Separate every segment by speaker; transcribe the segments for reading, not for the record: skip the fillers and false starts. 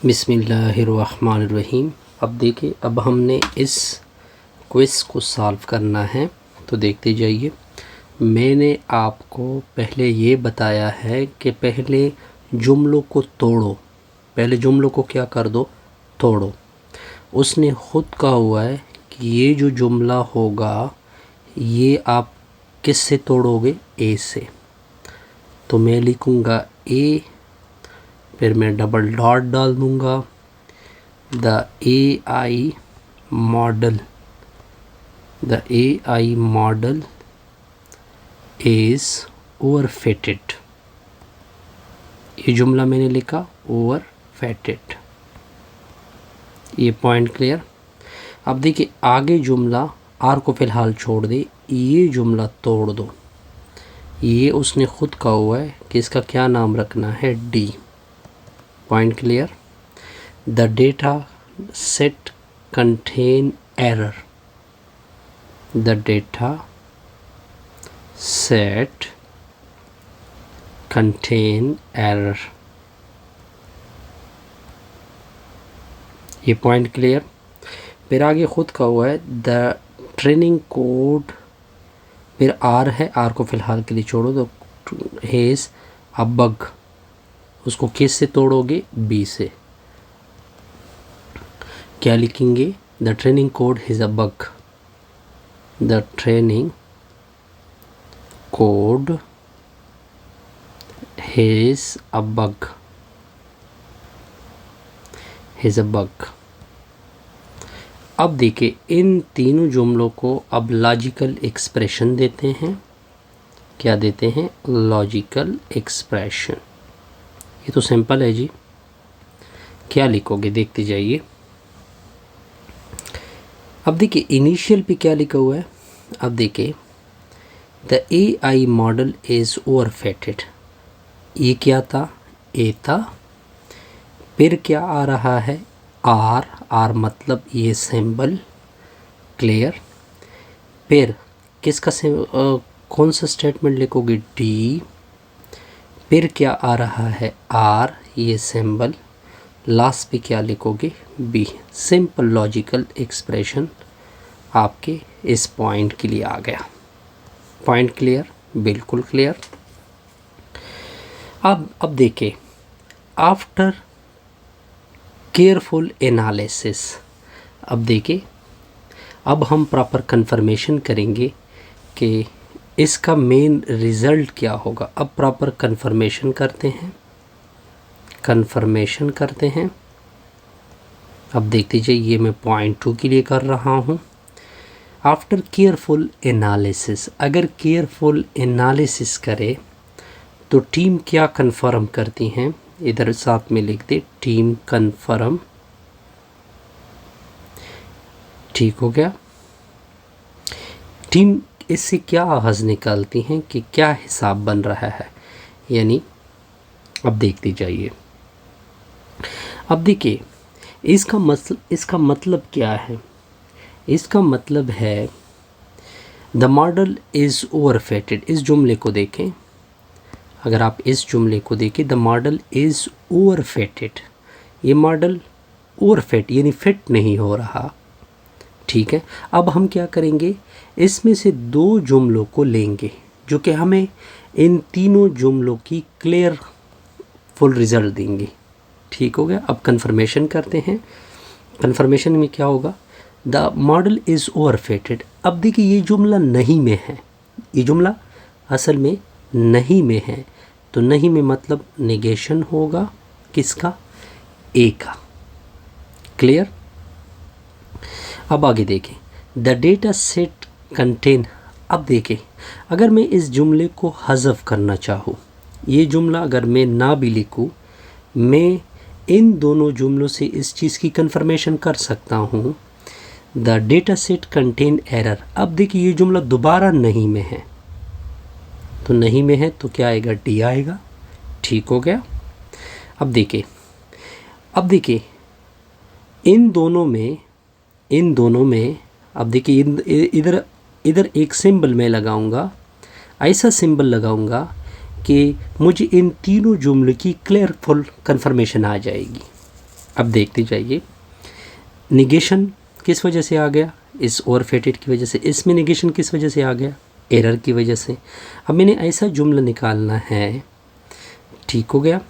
Speaker 1: बिस्मिल्लाहिर्रहमानिर्रहीम। अब देखिए, अब हमने इस क्विज़ को सॉल्व करना है, तो देखते जाइए। मैंने आपको पहले ये बताया है कि पहले जुमलों को तोड़ो, पहले जुमलों को क्या कर दो, तोड़ो। उसने ख़ुद कहा हुआ है कि ये जो जुमला होगा ये आप किस से तोड़ोगे, ए से। तो मैं लिखूँगा ए, फिर मैं डबल डॉट डाल दूँगा, the AI model, the AI model is overfitted. ये जुमला मैंने लिखा ओवरफिटेड, ये पॉइंट क्लियर। अब देखिए आगे जुमला आर को फ़िलहाल छोड़ दे, ये जुमला तोड़ दो। ये उसने ख़ुद कहा हुआ है कि इसका क्या नाम रखना है, D. Point clear. The data set contain error, the data set contain error, ये पॉइंट क्लियर। फिर आगे ख़ुद का हुआ है द ट्रेनिंग कोड, फिर आर है, आर को फ़िलहाल के लिए छोड़ो, तो हेज़ अ बग, उसको किस से तोड़ोगे, बी से। क्या लिखेंगे, the training code has a bug, the training code has a bug, has a bug. अब देखिए इन तीनों जुमलों को अब लॉजिकल एक्सप्रेशन देते हैं। क्या देते हैं, लॉजिकल एक्सप्रेशन। ये तो सिंपल है जी। क्या लिखोगे, देखते जाइए। अब देखिए इनिशियल पे क्या लिखा हुआ है। अब देखिए the AI model is overfitted, ये क्या था, ए था। फिर क्या आ रहा है, आर, आर मतलब ये सिंबल, क्लियर। फिर किसका कौन सा स्टेटमेंट लिखोगे, डी। फिर क्या आ रहा है, आर, ये सिंबल। लास्ट पे क्या लिखोगे, बी। सिंपल लॉजिकल एक्सप्रेशन आपके इस पॉइंट के लिए आ गया। पॉइंट क्लियर, बिल्कुल क्लियर। अब देखिए आफ्टर केयरफुल एनालिसिस, अब देखिए अब हम प्रॉपर कंफर्मेशन करेंगे कि इसका मेन रिज़ल्ट क्या होगा। अब प्रॉपर कंफर्मेशन करते हैं, कंफर्मेशन करते हैं। अब देख लीजिए, ये मैं पॉइंट 2 के लिए कर रहा हूँ। आफ्टर केयरफुल एनालिसिस, अगर केयरफुल एनालिसिस करे तो टीम क्या कंफर्म करती हैं, इधर साथ में लिख दे, टीम कंफर्म। ठीक हो गया। टीम इससे क्या आवाज़ निकालती हैं कि क्या हिसाब बन रहा है, यानी अब देखते जाइए। अब देखिए इसका मतलब क्या है, इसका मतलब है द मॉडल इज़ ओवरफिटेड। इस जुमले को देखें, अगर आप इस जुमले को देखें, द मॉडल इज़ ओवरफिटेड, ये मॉडल ओवरफिट यानी फिट नहीं हो रहा। ठीक है। अब हम क्या करेंगे, इसमें से दो जुमलों को लेंगे जो कि हमें इन तीनों जुमलों की क्लियर फुल रिज़ल्ट देंगे। ठीक हो गया। अब कंफर्मेशन करते हैं। कंफर्मेशन में क्या होगा, द मॉडल इज़ ओवरफिटेड। अब देखिए ये जुमला नहीं में है, ये जुमला असल में नहीं में है, तो नहीं में मतलब नेगेशन होगा किसका, ए का। क्लियर। अब आगे देखें, द डेटा सेट कंटेन। अब देखें अगर मैं इस जुमले को हज़फ करना चाहूँ, ये जुमला अगर मैं ना भी लिखूँ, मैं इन दोनों जुमलों से इस चीज़ की कंफर्मेशन कर सकता हूँ, the data set contain error. अब देखिए ये जुमला दोबारा नहीं में है, तो नहीं में है तो क्या आएगा, डी आएगा। ठीक हो गया। अब देखिए इन दोनों में अब देखिए इधर एक सिंबल मैं लगाऊंगा, ऐसा सिंबल लगाऊंगा कि मुझे इन तीनों जुमलों की क्लियर फुल कंफर्मेशन आ जाएगी। अब देखते जाइए, निगेशन किस वजह से आ गया, इस ओवरफिटेड की वजह से। इसमें निगेशन किस वजह से आ गया, एरर की वजह से। अब मैंने ऐसा जुमला निकालना है, ठीक हो गया।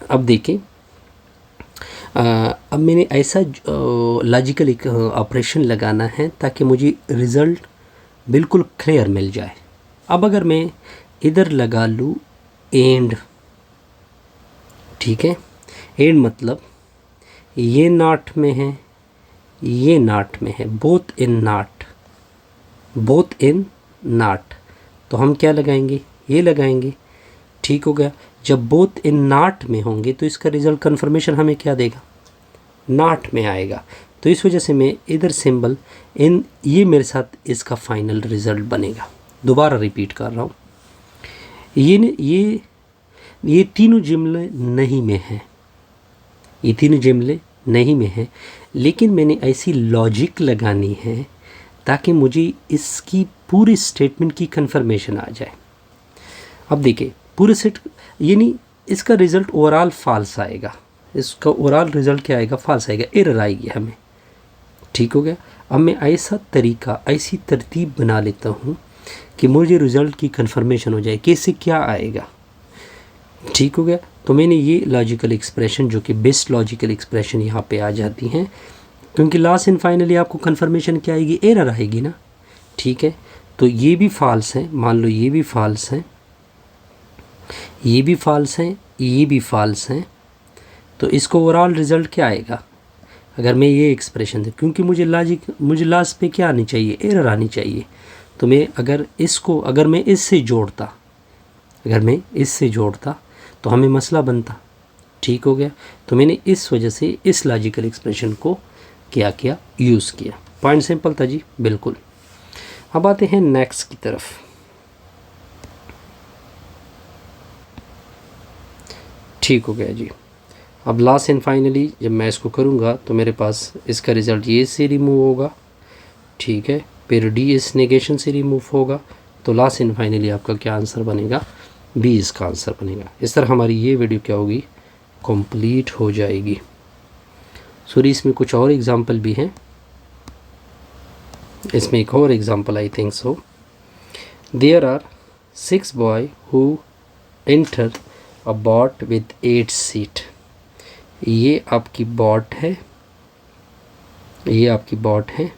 Speaker 1: अब देखिए, अब मैंने ऐसा लॉजिकल एक ऑपरेशन लगाना है ताकि मुझे रिज़ल्ट बिल्कुल क्लियर मिल जाए। अब अगर मैं इधर लगा लूँ एंड, ठीक है, एंड मतलब ये नॉट में है, ये नॉट में है, both in not, both in not, तो हम क्या लगाएंगे, ये लगाएंगे, ठीक हो गया। जब बोथ इन नॉट में होंगे तो इसका रिज़ल्ट कन्फर्मेशन हमें क्या देगा, नॉट में आएगा। तो इस वजह से मैं इधर सिंबल इन, ये मेरे साथ इसका फाइनल रिज़ल्ट बनेगा। दोबारा रिपीट कर रहा हूँ, ये तीनों जुमले नहीं में हैं, ये तीनों जुमले नहीं में हैं, लेकिन मैंने ऐसी लॉजिक लगानी है ताकि मुझे इसकी पूरी स्टेटमेंट की कन्फर्मेशन आ जाए। अब देखिए, पूरे सेट, यानी इसका रिज़ल्ट ओवरऑल फॉल्स आएगा, इसका ओवरऑल रिज़ल्ट क्या आएगा, फॉल्स आएगा, एरर आएगी हमें, ठीक हो गया। अब मैं ऐसा तरीका, ऐसी तरतीब बना लेता हूँ कि मुझे रिज़ल्ट की कन्फर्मेशन हो जाए कि इससे क्या आएगा, ठीक हो गया। तो मैंने ये लॉजिकल एक्सप्रेशन, जो कि बेस्ट लॉजिकल एक्सप्रेशन यहाँ पे आ जाती हैं, क्योंकि लास्ट एंड फाइनली आपको कन्फर्मेशन क्या आएगी, एरर आएगी ना, ठीक है। तो ये भी फॉल्स है, मान लो ये भी फॉल्स है, ये भी फॉल्स है, ये भी फॉल्स हैं, तो इसको ओवरऑल रिज़ल्ट क्या आएगा अगर मैं ये एक्सप्रेशन दूँ, क्योंकि मुझे लास्ट पे क्या आनी चाहिए, एरर आनी चाहिए। तो मैं अगर मैं इससे जोड़ता तो हमें मसला बनता, ठीक हो गया। तो मैंने इस वजह से इस लॉजिकल एक्सप्रेशन को क्या किया, यूज़ किया। पॉइंट सिंपल था जी, बिल्कुल। अब आते हैं नेक्स्ट की तरफ। ठीक हो गया जी। अब लास्ट एंड फाइनली जब मैं इसको करूँगा तो मेरे पास इसका रिज़ल्ट ये से रिमूव होगा, ठीक है, फिर डी इस नेगेशन से रिमूव होगा, तो लास्ट एंड फाइनली आपका क्या आंसर बनेगा, बी इसका आंसर बनेगा। इस तरह हमारी ये वीडियो क्या होगी, कंप्लीट हो जाएगी। सॉरी, इसमें कुछ और एग्जांपल भी हैं, इसमें एक और example I think so, there are 6 boy who enter a boat with 8 seat. ये आपकी बॉट है, ये आपकी बॉट है,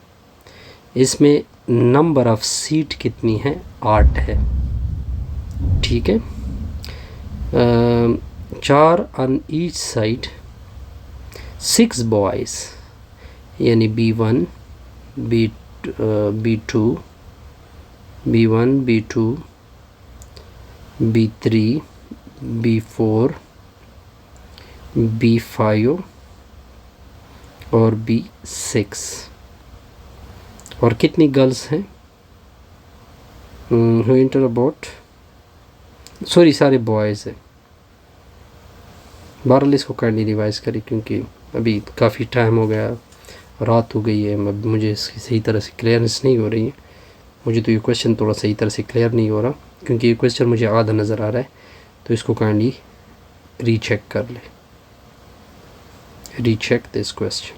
Speaker 1: इसमें नंबर ऑफ सीट कितनी है, 8 है, ठीक है। 4 ऑन ईच साइड, 6 बॉयज़, यानी B1 B2 B1 B2 B3 B4 B5 और B6। और कितनी गर्ल्स हैं, हु एंटर अबाउट, सॉरी सारे बॉयज़ हैं। बहरहाल इसको काइंडली रिवाइज़ करें, क्योंकि अभी काफ़ी टाइम हो गया, रात हो गई है, मुझे इसकी सही तरह से क्लियरेंस नहीं हो रही है। मुझे तो ये क्वेश्चन थोड़ा सही तरह से क्लियर नहीं हो रहा, क्योंकि ये क्वेश्चन मुझे आधा नज़र आ रहा है, तो इसको काइंडली रीचेक कर ले, recheck this question.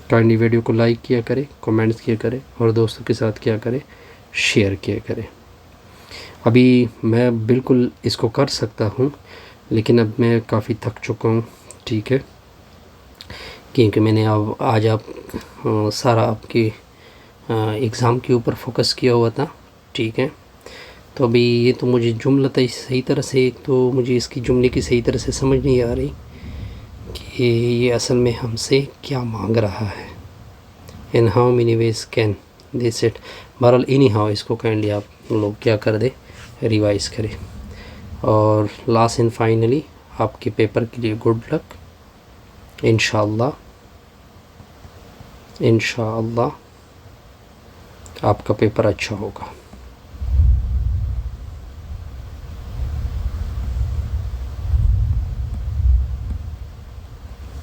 Speaker 1: Kindly video को लाइक किया करें, कमेंट्स किया करें, और दोस्तों के साथ क्या करें, शेयर किया करें। अभी मैं बिल्कुल इसको कर सकता हूँ, लेकिन अब मैं काफ़ी थक चुका हूँ, ठीक है, क्योंकि मैंने अब आज सारा आपके एग्ज़ाम के ऊपर फोकस किया हुआ था, ठीक है। तो अभी ये तो मुझे जुमला था सही तरह से, एक तो मुझे इसकी जुमले की सही तरह से समझ नहीं आ रही कि ये असल में हमसे क्या मांग रहा है। In how many ways can this it. बहरहाल इनी हाउ इसको काइंडली आप लोग क्या कर दे, रिवाइज़ करें। और लास्ट एंड फाइनली आपके पेपर के लिए गुड लक, इंशाअल्लाह आपका पेपर अच्छा होगा।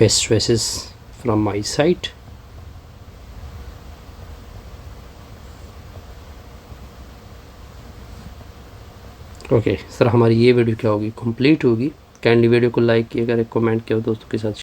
Speaker 1: Best wishes from my side. Okay sir, हमारी ये वीडियो क्या होगी, कंप्लीट होगी। काइंडली वीडियो को लाइक किया करें, कमेंट किया दोस्तों के साथ।